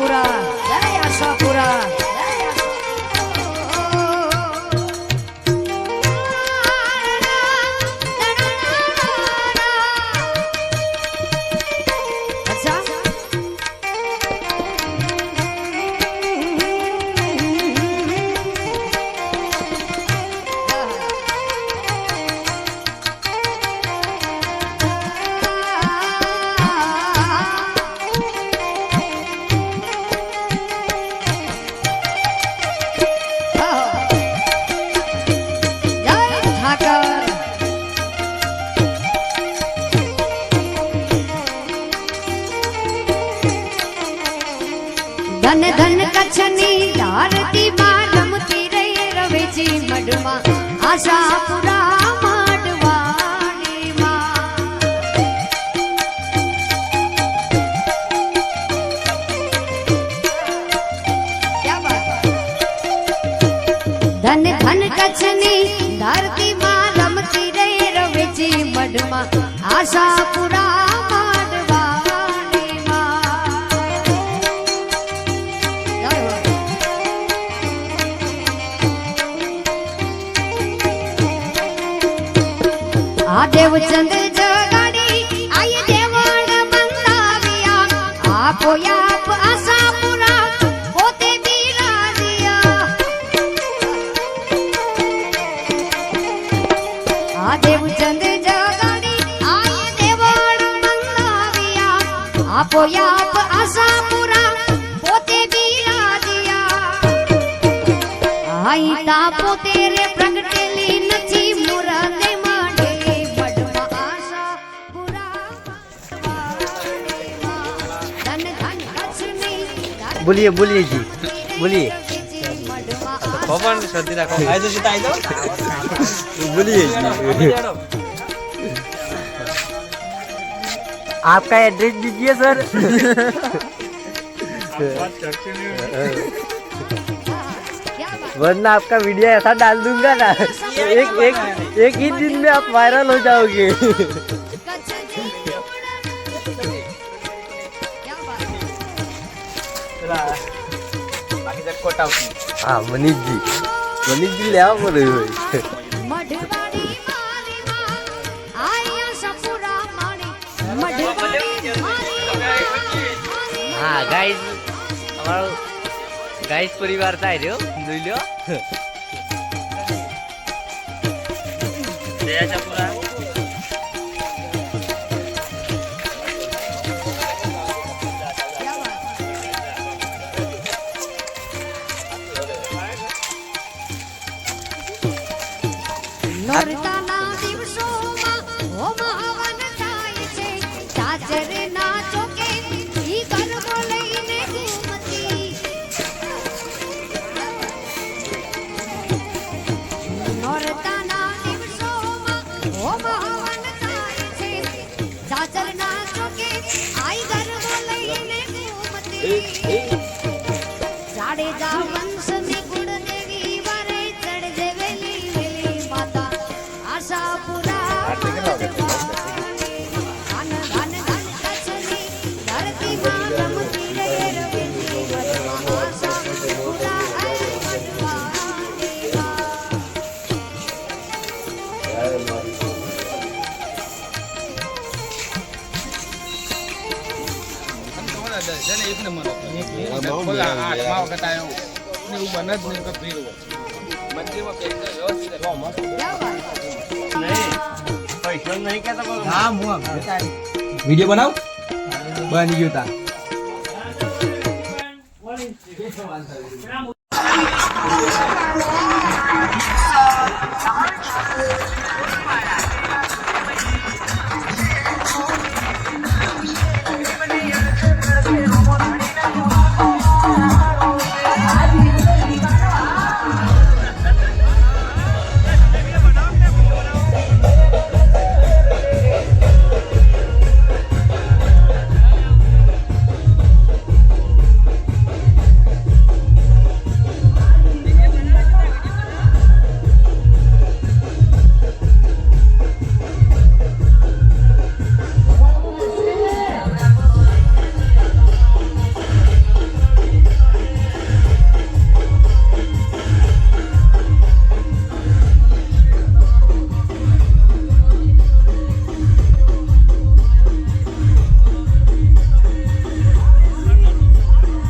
આશાપુરા, જય આશાપુરા. ધન ધન કચ્છની ધરતી માં રમતી રહી રવેજી મઢમાં આશાપુરા માંડવાની માં. ધન ધન કચ્છની ધરતી માં રમતી રહી રવેજી મઢમાં આશાપુરા દેવચંદ જગાડી આય દેવણ બંધાવ્યા આપો આપ આશાપુરા પોતે બિરાજ્યા. આ દેવચંદ જગાડી આય દેવણ બંધાવ્યા આપો આપ આશાપુરા પોતે બિરાજ્યા. આઈ તા પોતે રે પ્રગટેલી નથી મુરતે बोलिए बोलिए जी बोलिए पवन सर्दी रखो आई तो सीता आई तो बोलिए जी. आपका एड्रेस दीजिए सर. वरना आपका वीडियो ऐसा डाल दूंगा ना एक ही दिन में आप वायरल हो जाओगे. हाँ मनीष जी ले आओ बोले हाँ गाइस हमारा गाइस परिवार था रे જોઈ લ્યો. જય આશાપુરા. નોરતાના દિવસોમાં હોમ હવન થાય છે ચાચરના ચોકે ઈ ગરબો લઈને ઘૂમતી. નોરતાના દિવસોમાં હોમ હવન થાય છે ચાચરના ચોકે આઈ ગરબો લઈને ઘૂમતી. જાડેજા વંશની ગુણદેવી વરે ચડજે વેલી વેલી માતા આશાપુરા. એક નંબર આઠમા વખત આવ્યો ને એવું બને જ નહીં કે ભીડ હોય મંદિરમાં પૈસા નહીં કહેતા. હા હું વિડીયો બનાવ બની ગયો તા.